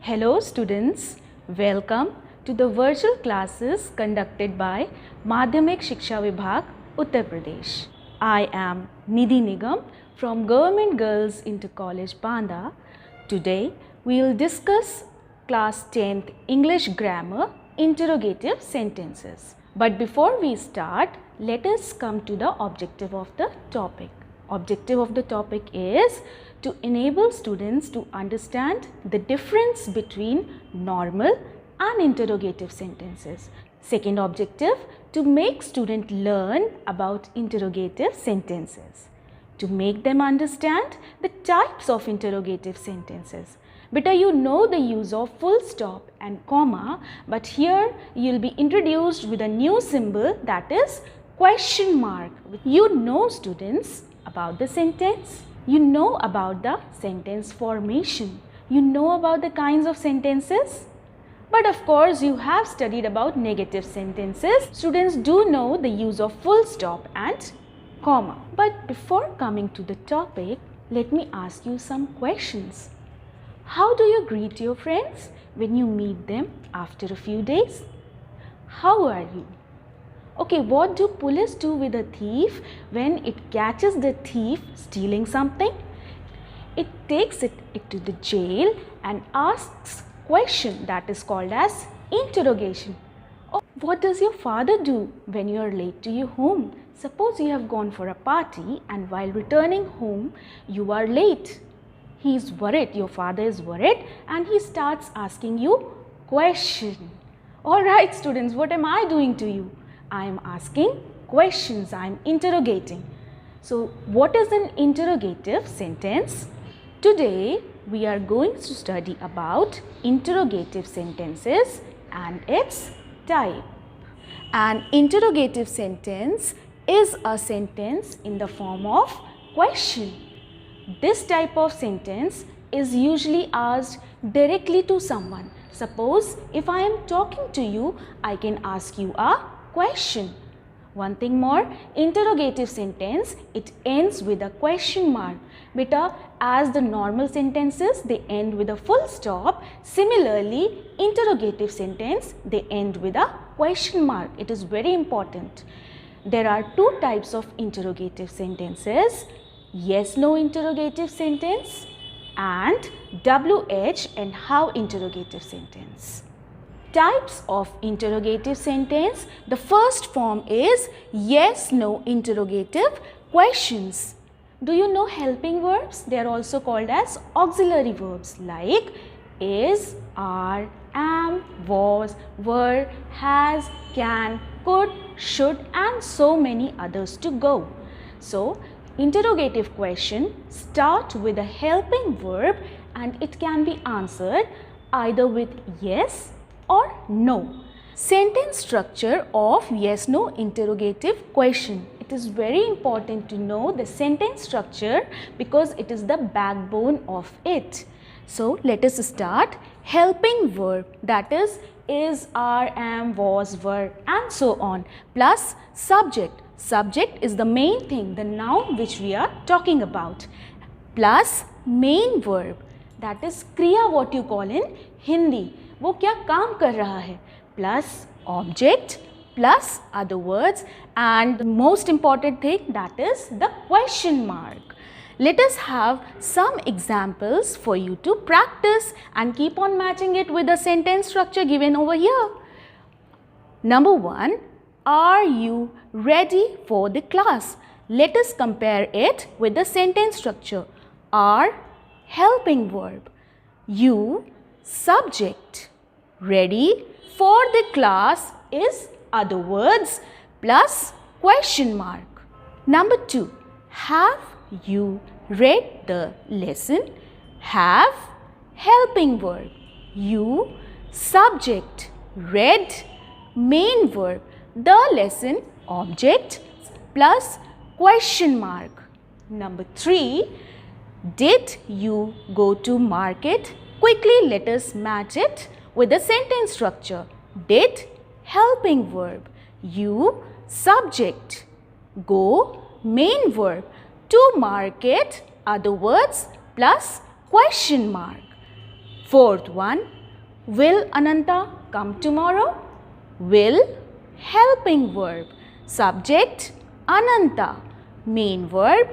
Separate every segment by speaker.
Speaker 1: Hello students, welcome to the virtual classes conducted by Madhyamik Shiksha Vibhag, Uttar Pradesh. I am Nidhi Nigam from Government Girls Inter College Banda. Today we will discuss class 10th English grammar interrogative sentences. But before we start, let us come to the objective of the topic. Objective of the topic is to enable students to understand the difference between normal and interrogative sentences. Second objective, to make students learn about interrogative sentences. To make them understand the types of interrogative sentences. Beta, you know the use of full stop and comma, but here you will be introduced with a new symbol, that is question mark. You know students about the sentence. You know about the sentence formation. You know about the kinds of sentences. But of course, you have studied about negative sentences. Students do know the use of full stop and comma. But before coming to the topic, let me ask you some questions. How do you greet your friends when you meet them after a few days? How are you? Okay, what do police do with a thief when it catches the thief stealing something? It takes it to the jail and asks question, that is called as interrogation. Oh, what does your father do when you are late to your home? Suppose you have gone for a party and while returning home you are late. He is worried, your father is worried, and he starts asking you question. Alright students, what am I doing to you? I am asking questions, I am interrogating. So what is an interrogative sentence? Today we are going to study about interrogative sentences and its type. An interrogative sentence is a sentence in the form of question. This type of sentence is usually asked directly to someone. Suppose if I am talking to you, I can ask you a question. One thing more, interrogative sentence, it ends with a question mark. Beta, as the normal sentences, they end with a full stop. Similarly, interrogative sentence, they end with a question mark. It is very important. There are two types of interrogative sentences, yes-no interrogative sentence and WH and how interrogative sentence. Types of interrogative sentence. The first form is yes-no interrogative questions. Do you know helping verbs? They are also called as auxiliary verbs like is, are, am, was, were, has, can, could, should and so many others to go. So, interrogative question start with a helping verb and it can be answered either with yes or no. Sentence structure of yes-no interrogative question. It is very important to know the sentence structure because it is the backbone of it. So, let us start. Helping verb, that is, are, am, was, were and so on, plus subject. Subject is the main thing, the noun which we are talking about, plus main verb, that is kriya, what you call in Hindi. वो क्या काम कर रहा है, plus object plus other words and the most important thing, that is the question mark. Let us have some examples for you to practice and keep on matching it with the sentence structure given over here. Number 1, are you ready for the class? Let us compare it with the sentence structure. Are, helping verb, you, subject, ready for the class is other words plus question mark. Number 2, have you read the lesson? Have, helping verb, you, subject, read, main verb, the lesson, object plus question mark. Number 3, did you go to market? Quickly let us match it with the sentence structure. Did, helping verb, you, subject, go, main verb, to market, other words plus question mark. Fourth one, will Ananta come tomorrow? Will, helping verb, subject Ananta, main verb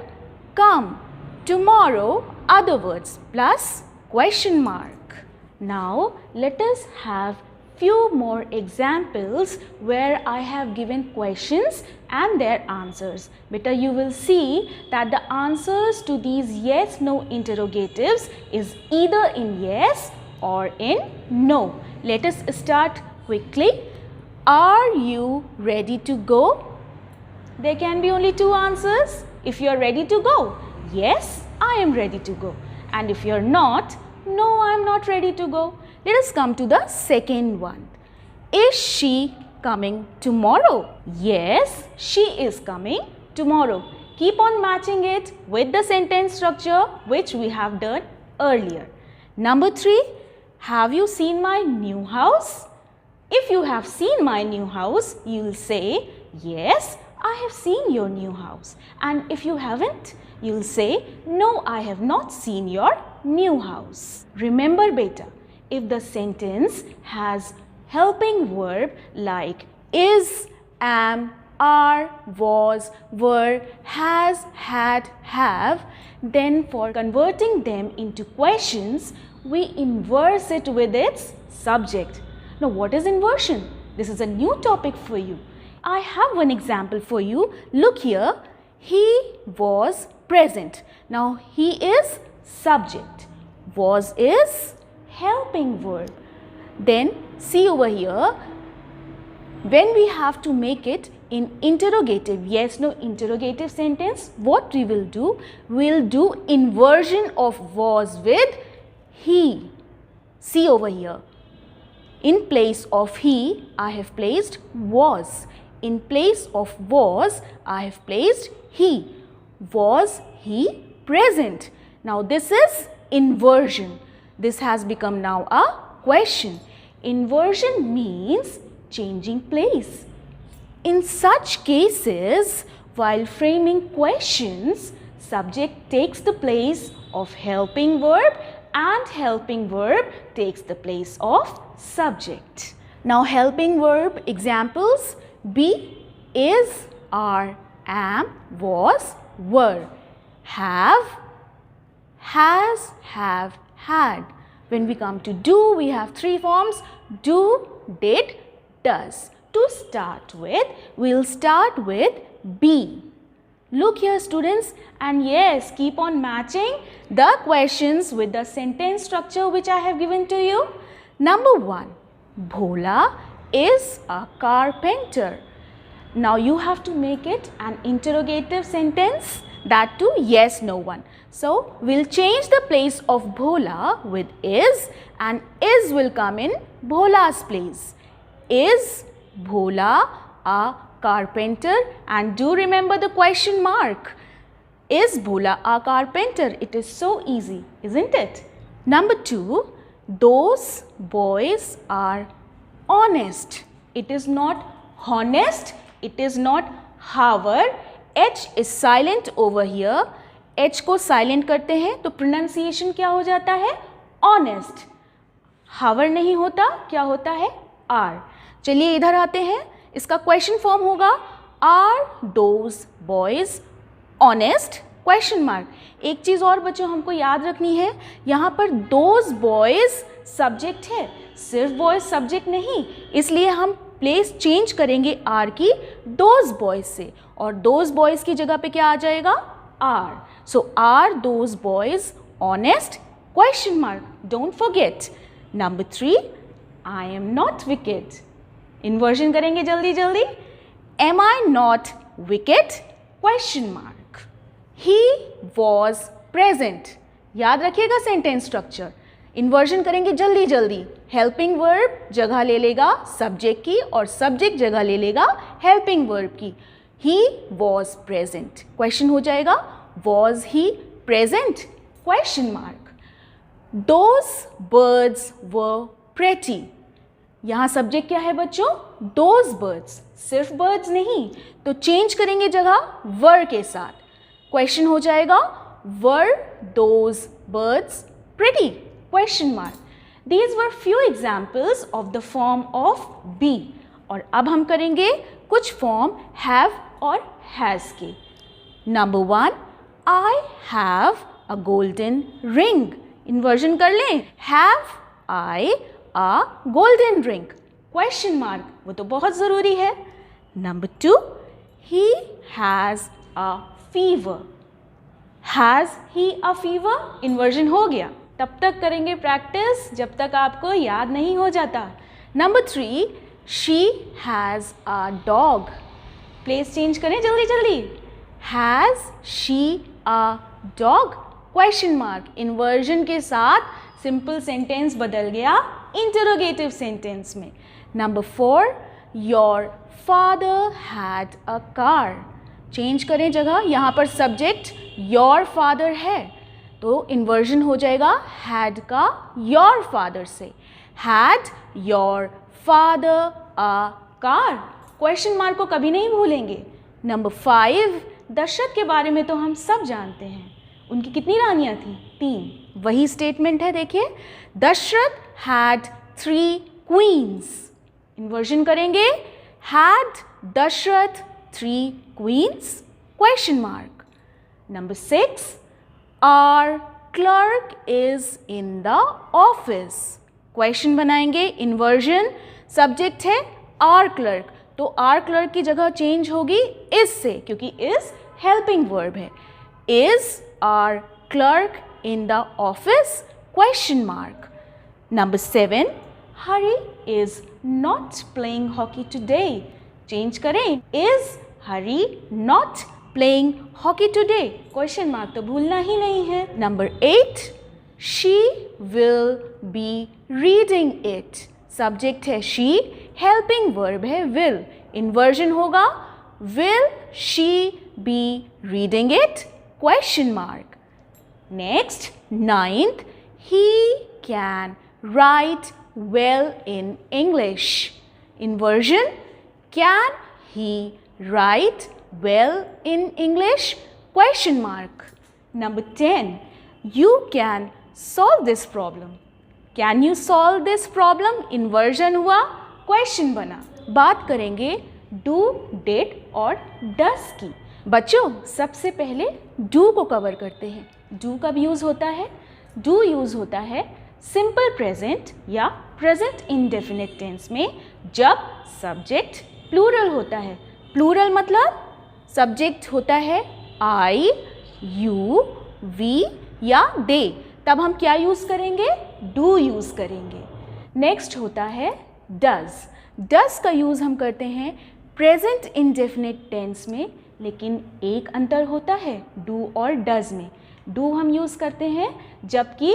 Speaker 1: come, tomorrow other words plus question mark. Now let us have few more examples where I have given questions and their answers. Beta, you will see that the answers to these yes no interrogatives is either in yes or in no. Let us start quickly. Are you ready to go? There can be only two answers. If you are ready to go, yes, I am ready to go. And if you are not, no, I am not ready to go. Let us come to the second one. Is she coming tomorrow? Yes, she is coming tomorrow. Keep on matching it with the sentence structure which we have done earlier. Number 3, have you seen my new house? If you have seen my new house, you will say, yes, I have seen your new house. And if you haven't, you will say, no, I have not seen your new house. Remember beta, if the sentence has helping verb like is, am, are, was, were, has, had, have, then for converting them into questions, we inverse it with its subject. Now what is inversion? This is a new topic for you. I have one example for you. Look here. He was present. Now he is subject. Was is helping verb. Then see over here. When we have to make it in interrogative, yes, no interrogative sentence, what we will do? We'll do inversion of was with he. See over here. In place of he, I have placed was. In place of was, I have placed he. Was he present? Now this is inversion. This has become now a question. Inversion means changing place. In such cases, while framing questions, subject takes the place of helping verb and helping verb takes the place of subject. Now helping verb examples: be, is, are, am, was, were, have, has, have, had. When we come to do, we have 3 forms: do, did, does. To start with, we'll start with be. Look here students, and yes, keep on matching the questions with the sentence structure which I have given to you. Number 1, Bhola is a carpenter. Now you have to make it an interrogative sentence, that too yes no one. So we'll change the place of Bhola with is, and is will come in Bhola's place. Is Bhola a carpenter? And do remember the question mark. Is Bhola a carpenter? It is so easy, isn't it? Number 2, those boys are honest. It is not honest, it is not however. H is silent over here. H को silent करते हैं तो pronunciation क्या हो जाता है? Honest. however नहीं होता, क्या होता है? are. चलिए इधर आते हैं. इसका question form होगा are those boys honest? question mark. एक चीज़ और बच्चों हमको याद रखनी है, यहाँ पर those boys subject है, सिर्फ boys subject नहीं, इसलिए हम प्लेस चेंज करेंगे आर की those boys से, और those boys की जगह पे क्या आ जाएगा? are. So are those boys honest? question mark. Don't forget. Number 3, I am not wicked. Inversion करेंगे जल्दी जल्दी. Am I not wicked? question mark. He was present. याद रखिएगा सेंटेंस स्ट्रक्चर. इन्वर्जन करेंगे जल्दी जल्दी. हेल्पिंग वर्ब जगह ले लेगा सब्जेक्ट की और सब्जेक्ट जगह ले लेगा हेल्पिंग वर्ब की. He was present. क्वेश्चन हो जाएगा was he present? question mark. Those birds were pretty. यहाँ सब्जेक्ट क्या है बच्चों? those birds. सिर्फ birds नहीं, तो चेंज करेंगे जगह were के साथ. क्वेश्चन हो जाएगा were those birds pretty? question mark. These were few examples of the form of be. और अब हम करेंगे कुछ फॉर्म have और has के. Number 1, I have a golden ring. Inversion कर लें. Have I a golden ring? Question mark, वो तो बहुत ज़रूरी है. Number 2, he has a fever. Has he a fever? Inversion हो गया. तब तक करेंगे प्रैक्टिस जब तक आपको याद नहीं हो जाता. Number 3, she has a dog. Place change करें जल्दी जल्दी. Has she a dog? Question mark. Inversion के साथ सिंपल सेंटेंस बदल गया इंटरोगेटिव सेंटेंस में. Number 4, your father had a car. Change करें जगह. यहाँ पर सब्जेक्ट your father है तो इन्वर्जन हो जाएगा had का your father से. Had your father a car? Question mark को कभी नहीं भूलेंगे. Number 5, दशरथ के बारे में तो हम सब जानते हैं. उनकी कितनी रानियाँ थी? 3. वही स्टेटमेंट है, देखिए. Dasharath had 3 queens. इन्वर्जन करेंगे had Dasharath 3 queens? Question mark. Number 6, our clerk is in the office. क्वेश्चन बनाएंगे. इन्वर्जन सब्जेक्ट है our clerk तो our clerk की जगह चेंज होगी is से क्योंकि is helping verb है. Is our clerk in the office? Question mark. Number 7, Hari is not playing hockey today. Change करें. Is Hari not playing hockey today? Question mark तो भूलना ही नहीं है. Number 8, she will be reading it. Subject है she, helping verb है will. Inversion होगा will she be reading it? Question mark. Next, 9th, he can write well in English. Inversion, can he write well in English? Question mark. Number 10, you can solve this problem. Can you solve this problem? Inversion हुआ, question बना. बात करेंगे do, did और does की. बच्चों सबसे पहले do को कवर करते हैं. do कब यूज़ होता है? do यूज़ होता है सिंपल प्रेजेंट या प्रेजेंट इंडेफिनिट टेंस में जब सब्जेक्ट प्लूरल होता है. प्लूरल मतलब सब्जेक्ट होता है I, you, we या they. तब हम क्या यूज़ करेंगे? do यूज़ करेंगे. नेक्स्ट होता है does. does का यूज़ हम करते हैं प्रेजेंट इंडेफिनिट टेंस में, लेकिन एक अंतर होता है do और does में. do हम यूज़ करते हैं जबकि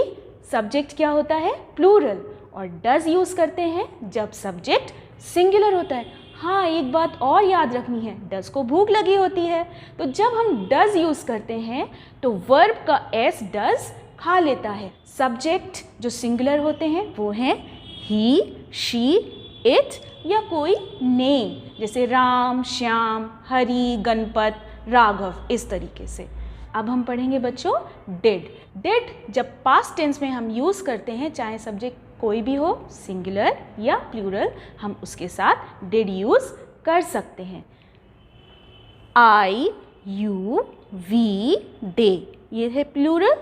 Speaker 1: सब्जेक्ट क्या होता है? प्लूरल. और does यूज़ करते हैं जब सब्जेक्ट सिंगुलर होता है. हाँ, एक बात और याद रखनी है, does को भूख लगी होती है तो जब हम does यूज़ करते हैं तो वर्ब का s does खा लेता है. सब्जेक्ट जो सिंगुलर होते हैं वो हैं he, she, it या कोई नेम जैसे राम, श्याम, हरि, गणपत, राघव, इस तरीके से. अब हम पढ़ेंगे बच्चों did. did जब पास्ट टेंस में हम यूज़ करते हैं, चाहे सब्जेक्ट कोई भी हो, सिंगुलर या प्लूरल, हम उसके साथ did यूज़ कर सकते हैं. I, you, we, they ये है plural.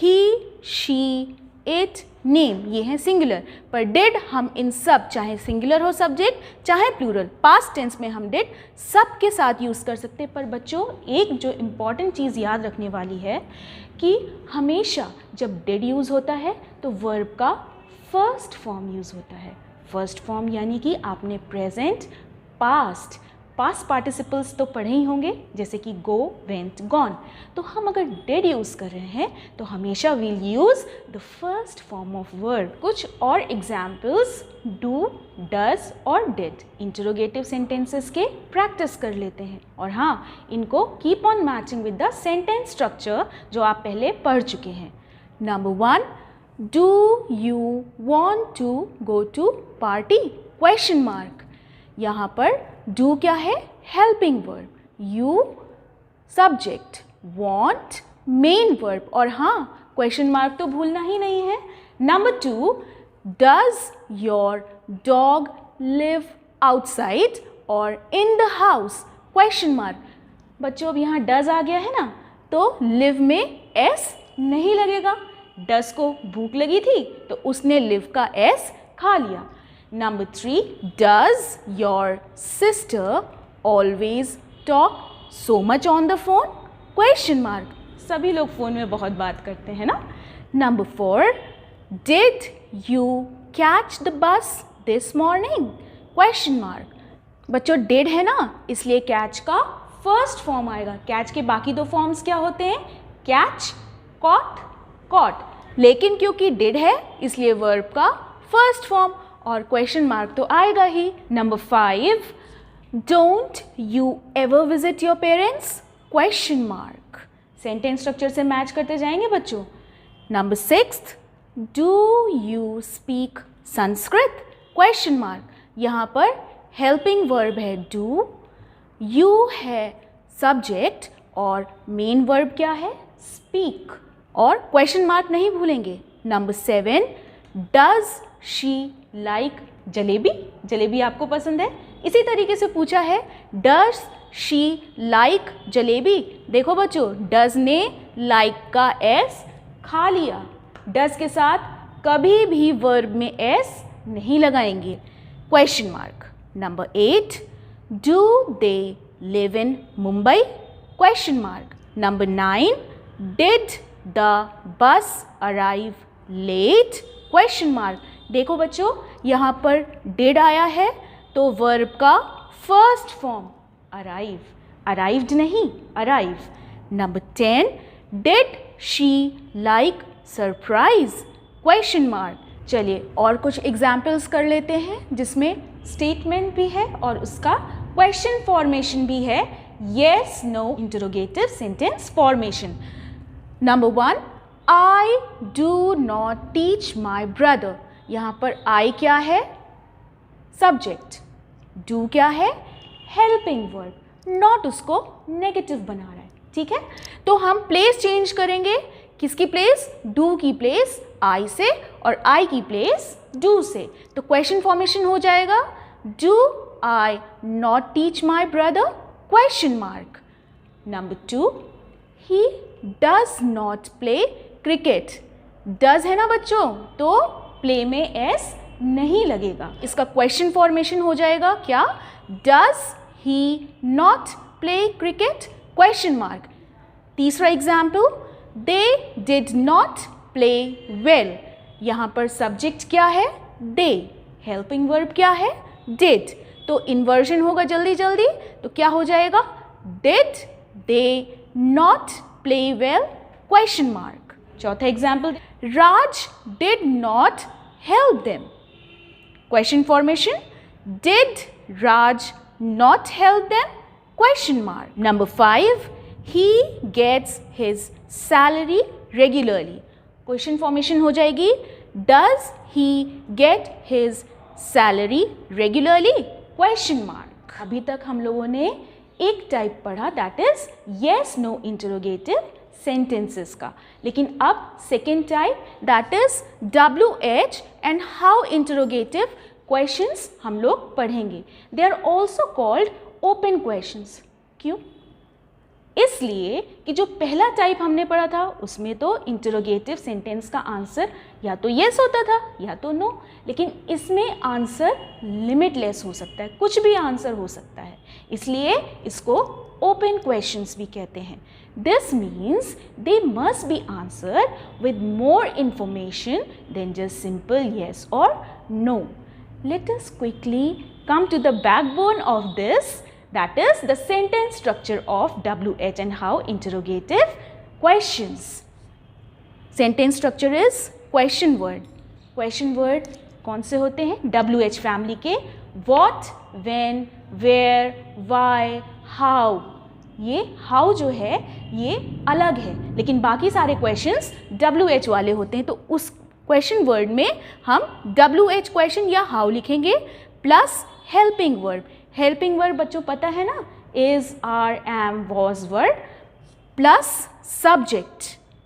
Speaker 1: he, she, it, name ये हैं सिंगुलर. पर डिड हम इन सब, चाहे सिंगुलर हो सब्जेक्ट चाहे प्लूरल, पास्ट टेंस में हम डिड सब के साथ यूज़ कर सकते हैं. पर बच्चों एक जो इम्पॉर्टेंट चीज़ याद रखने वाली है कि हमेशा जब डिड यूज़ होता है तो वर्ब का फर्स्ट फॉर्म यूज़ होता है. फर्स्ट फॉर्म यानी कि आपने प्रेजेंट, पास्ट पार्टिसिपल्स तो पढ़े ही होंगे जैसे कि गो, वेंट, गॉन. तो हम अगर डिड यूज़ कर रहे हैं तो हमेशा will use the first form of verb. कुछ और एग्जाम्पल्स डू, डज और डिड इंटरोगेटिव सेंटेंसेस के प्रैक्टिस कर लेते हैं. और हाँ, इनको keep on matching with the sentence structure जो आप पहले पढ़ चुके हैं. Number 1, do you want to go to party? Question mark. यहाँ पर डू क्या है? Helping verb. You subject, want main verb. और हाँ, क्वेश्चन मार्क तो भूलना ही नहीं है. Number 2, Does your dog live outside or in the house? Question mark. बच्चों अब यहाँ does आ गया है ना, तो live में s नहीं लगेगा. does को भूख लगी थी तो उसने live का s खा लिया. Number 3, does your sister always talk so much on the phone? Question mark. सभी लोग फ़ोन में बहुत बात करते हैं ना. Number 4, did you catch the bus this morning? Question mark. बच्चों did है ना, इसलिए catch का फर्स्ट फॉर्म आएगा. catch के बाकी दो फॉर्म्स क्या होते हैं? catch, caught, caught. लेकिन क्योंकि did है इसलिए verb का फर्स्ट फॉर्म और क्वेश्चन मार्क तो आएगा ही. Number 5, don't you ever visit your parents? Question mark. Sentence structure से मैच करते जाएंगे बच्चों. Number 6, do you speak Sanskrit? Question mark. यहाँ पर हेल्पिंग वर्ब है डू, यू है सब्जेक्ट और मेन वर्ब क्या है? स्पीक. और क्वेश्चन मार्क नहीं भूलेंगे. Number 7, does she like jalebi? Jalebi आपको पसंद है? इसी तरीके से पूछा है डज शी लाइक जलेबी. देखो बच्चों डज ने लाइक का एस खा लिया. डज के साथ कभी भी वर्ब में एस नहीं लगाएंगे. Question mark. Number 8, do they live in Mumbai? Question mark. Number 9, did the bus arrive late? Question mark. देखो बच्चों यहाँ पर डिड आया है तो वर्ब का फर्स्ट फॉर्म अराइव, अराइव्ड नहीं arrive. Number 10, did she like surprise? Question mark. चलिए और कुछ एग्जाम्पल्स कर लेते हैं जिसमें स्टेटमेंट भी है और उसका क्वेश्चन फॉर्मेशन भी है. Yes no interrogative sentence formation. Number 1, I do not teach my brother. यहाँ पर आई क्या है? सब्जेक्ट. डू क्या है? Helping verb. नॉट उसको नेगेटिव बना रहा है. ठीक है, तो हम प्लेस चेंज करेंगे. किसकी प्लेस? डू की प्लेस आई से और आई की प्लेस डू से. तो क्वेश्चन फॉर्मेशन हो जाएगा do I not teach my brother? Question mark. Number 2, he does not play cricket. Does है ना बच्चों, तो प्ले में एस नहीं लगेगा. इसका क्वेश्चन फॉर्मेशन हो जाएगा क्या? Does he not play cricket? Question mark. तीसरा example, they did not play well. यहाँ पर सब्जेक्ट क्या है? दे. हेल्पिंग वर्ब क्या है? डिड. तो इन्वर्जन होगा जल्दी जल्दी, तो क्या हो जाएगा? Did they not play well? Question mark. चौथा example, Raj did not help them. Question formation, did Raj not help them? Question mark. Number 5, he gets his salary regularly. Question formation हो जाएगी does he get his salary regularly? Question mark. अभी तक हम लोगों ने एक type पढ़ा that is yes no interrogative sentences का. लेकिन अब second type that is WH and how interrogative questions हम लोग पढ़ेंगे. They are also called open questions. क्यों? इसलिए कि जो पहला टाइप हमने पढ़ा था उसमें तो इंटरोगेटिव सेंटेंस का आंसर या तो येस होता था या तो नो. लेकिन इसमें आंसर लिमिटलेस हो सकता है, कुछ भी आंसर हो सकता है. इसलिए इसको ओपन क्वेश्चंस भी कहते हैं. This means they must be answered with more information than just simple yes or no. Let us quickly come to the backbone of this, that is the sentence structure of WH and how interrogative questions. Sentence structure is question word. Question word कौन से होते हैं? WH family के what, when, where, why, how. ये how जो है ये अलग है, लेकिन बाकी सारे क्वेश्चंस WH वाले होते हैं. तो उस क्वेश्चन वर्ड में हम WH क्वेश्चन या हाउ लिखेंगे plus helping verb. Helping verb बच्चों पता है ना, is, are, am, was verb plus subject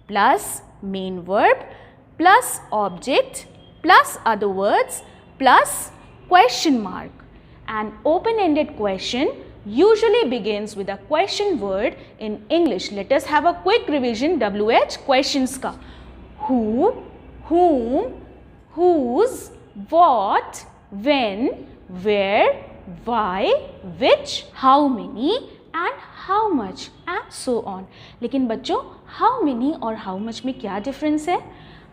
Speaker 1: plus main verb plus object plus other words plus question mark. An open-ended question usually begins with a question word in English. Let us have a quick revision WH questions ka. Who, whom, whose, what, when, where, why, which, how many and how much and so on. लेकिन बच्चों how many और how much में क्या difference है?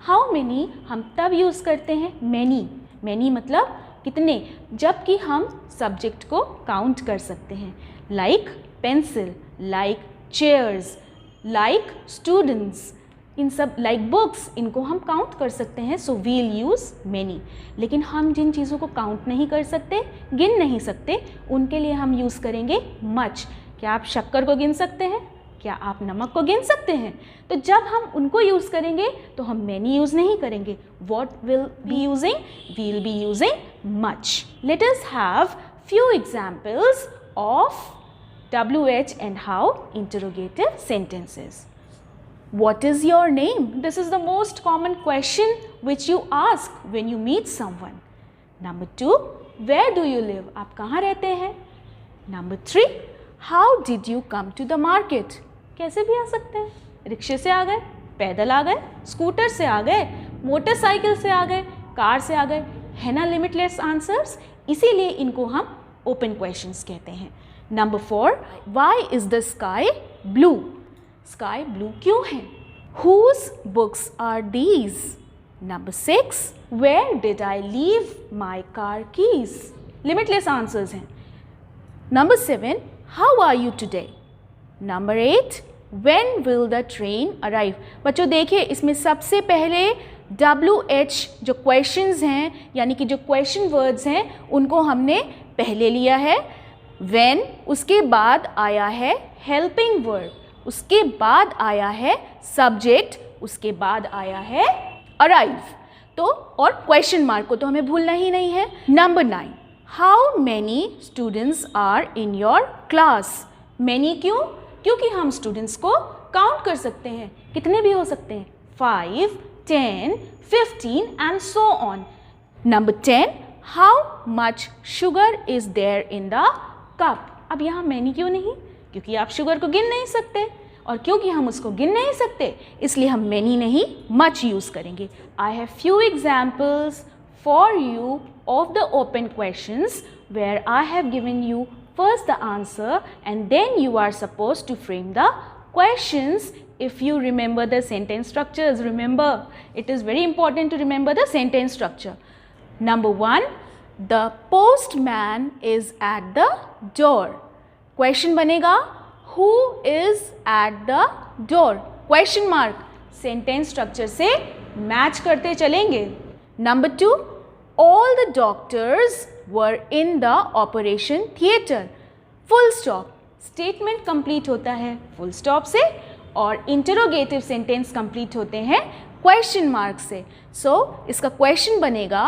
Speaker 1: How many हम तब use करते हैं many मतलब कितने, जबकि हम subject को count कर सकते हैं. Like pencil, like chairs, like students, इन सब like books, इनको हम काउंट कर सकते हैं. सो we'll use many. लेकिन हम जिन चीज़ों को काउंट नहीं कर सकते, गिन नहीं सकते, उनके लिए हम यूज़ करेंगे much. क्या आप शक्कर को गिन सकते हैं? क्या आप नमक को गिन सकते हैं? तो जब हम उनको यूज़ करेंगे तो हम many यूज़ नहीं करेंगे. What will be using? We'll be using much. Let us have few examples of WH and how interrogative sentences. What is your name? This is the most common question which you ask when you meet someone. Number 2, where do you live? आप कहाँ रहते हैं? Number 3, how did you come to the market? कैसे भी आ सकते हैं. रिक्शे से आ गए, पैदल आ गए, स्कूटर से आ गए, मोटरसाइकिल से आ गए, कार से आ गए. है ना लिमिटलेस आंसर्स, इसीलिए इनको हम ओपन क्वेश्चंस कहते हैं. Number 4, why is the sky blue? Sky blue क्यों है? Whose books are these? Number 6, where did I leave my car keys? Limitless answers हैं. Number 7, how are you today? Number 8, when will the train arrive? बच्चों देखिए इसमें सबसे पहले WH जो questions हैं यानी कि जो question words हैं उनको हमने पहले लिया है. When उसके बाद आया है helping verb, उसके बाद आया है सब्जेक्ट, उसके बाद आया है अराइव. तो और क्वेश्चन मार्क को तो हमें भूलना ही नहीं है. Number 9, how many students are in your class? Many क्यों? क्योंकि हम स्टूडेंट्स को काउंट कर सकते हैं, कितने भी हो सकते हैं, 5, 10, 15 and so on. Number 10, how much sugar is there in the cup? अब यहाँ मैनी क्यों नहीं? क्योंकि आप शुगर को गिन नहीं सकते, और क्योंकि हम उसको गिन नहीं सकते इसलिए हम मैनी नहीं मच यूज़ करेंगे. I have few examples for you of the open questions where I have given you first the answer and then you are supposed to frame the questions if you remember the sentence structures. Remember, it is very important to remember the sentence structure. Number 1, the postman is at the door. Question बनेगा who is at the door? Question mark. Sentence structure से match करते चलेंगे. Number 2, all the doctors were in the operation theater. Full stop. Statement complete होता है full stop से और interrogative sentence complete होते हैं question mark से. So इसका question बनेगा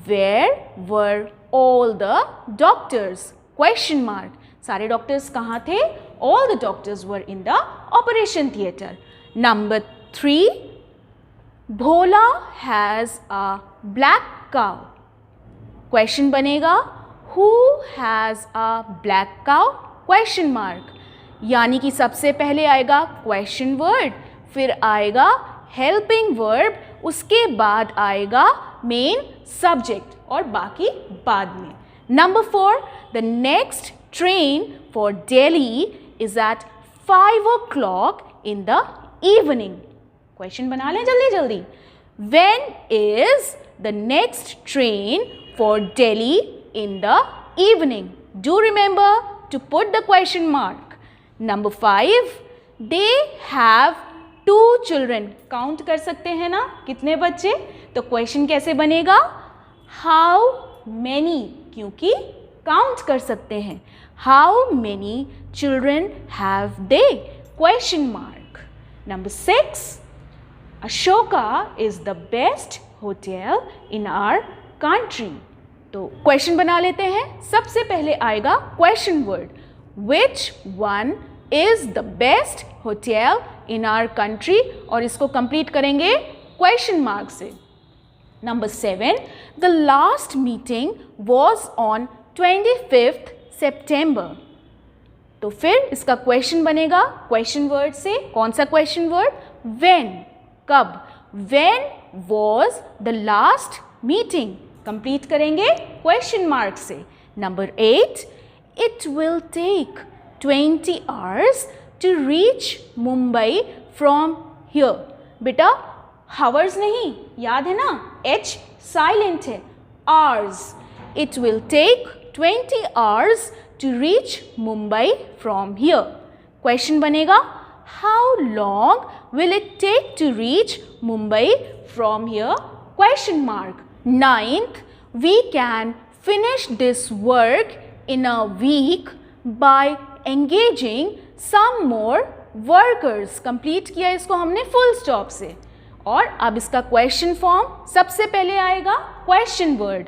Speaker 1: where were all the doctors? Question mark. सारे डॉक्टर्स कहाँ थे? All the doctors were in the operation theater. Number 3, Bhola has a black cow. Question बनेगा who has a black cow? Question mark. यानी कि सबसे पहले आएगा question word, फिर आएगा helping verb, उसके बाद आएगा main subject और बाकी बाद में. Number 4, the next train for Delhi is at 5 o'clock in the evening. Question बना लें जल्दी जल्दी. When is the next train for Delhi in the evening? Do remember to put the question mark. Number 5, they have 2 children. Count कर सकते हैं ना कितने बच्चे? तो question कैसे बनेगा? How many? क्योंकि count कर सकते हैं. How many children have they? Question mark. Number 6, Ashoka is the best hotel in our country. तो क्वेश्चन बना लेते हैं. सबसे पहले आएगा question word. Which one is the best hotel in our country? और इसको कंप्लीट करेंगे क्वेश्चन मार्क से. Number 7, the last meeting was on 25th September. तो फिर इसका क्वेश्चन बनेगा क्वेश्चन वर्ड से. कौन सा क्वेश्चन वर्ड? When. कब? When was the last meeting? Complete करेंगे क्वेश्चन मार्क से. Number 8, it will take 20 hours to reach Mumbai from here. बेटा hours नहीं, याद है ना, H silent है, hours. It will take 20 hours to reach Mumbai from here. Question बनेगा how long will it take to reach Mumbai from here? Question mark. 9th, we can finish this work in a week by engaging some more workers. Complete किया इसको हमने full stop से. और अब इसका question form सबसे पहले आएगा question word.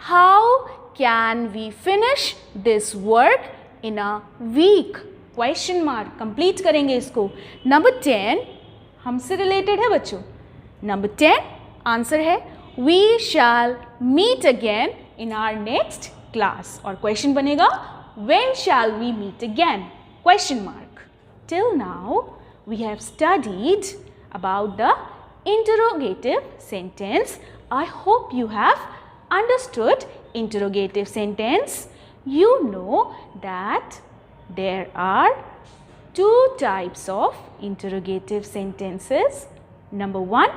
Speaker 1: How can we finish this work in a week? Question mark. Complete करेंगे इसको. नंबर 10 हमसे रिलेटेड है बच्चों. नंबर 10 आंसर है we shall meet again in our next class. और क्वेश्चन बनेगा when shall we meet again? Question mark. Till now we have studied about the interrogative sentence. I hope you have understood interrogative sentence. You know that there are two types of interrogative sentences. Number 1,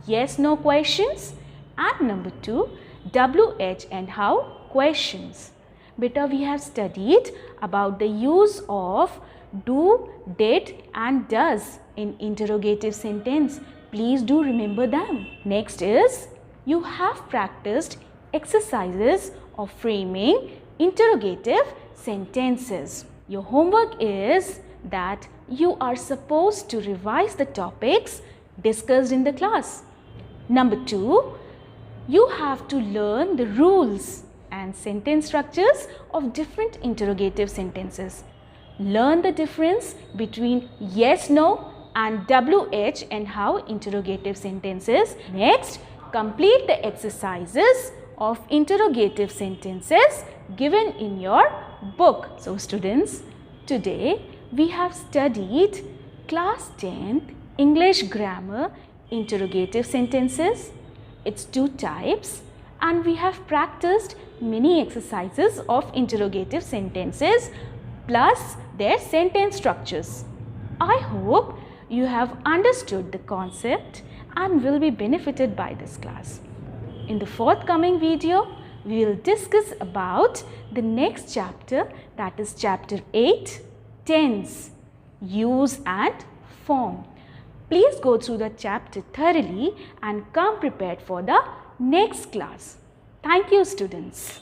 Speaker 1: yes no questions, and number 2, WH and how questions. Beta, we have studied about the use of do, did and does in interrogative sentence. Please do remember them. Next is you have practiced exercises of framing interrogative sentences. Your homework is that you are supposed to revise the topics discussed in the class. Number 2, you have to learn the rules and sentence structures of different interrogative sentences. Learn the difference between yes, no and WH and how interrogative sentences. Next, complete the exercises of interrogative sentences given in your book. So students, today we have studied class 10th English grammar interrogative sentences. It's 2 types and we have practiced many exercises of interrogative sentences plus their sentence structures. I hope you have understood the concept and will be benefited by this class. In the forthcoming video, we will discuss about the next chapter, that is chapter 8, tense, use and form. Please go through the chapter thoroughly and come prepared for the next class. Thank you, students.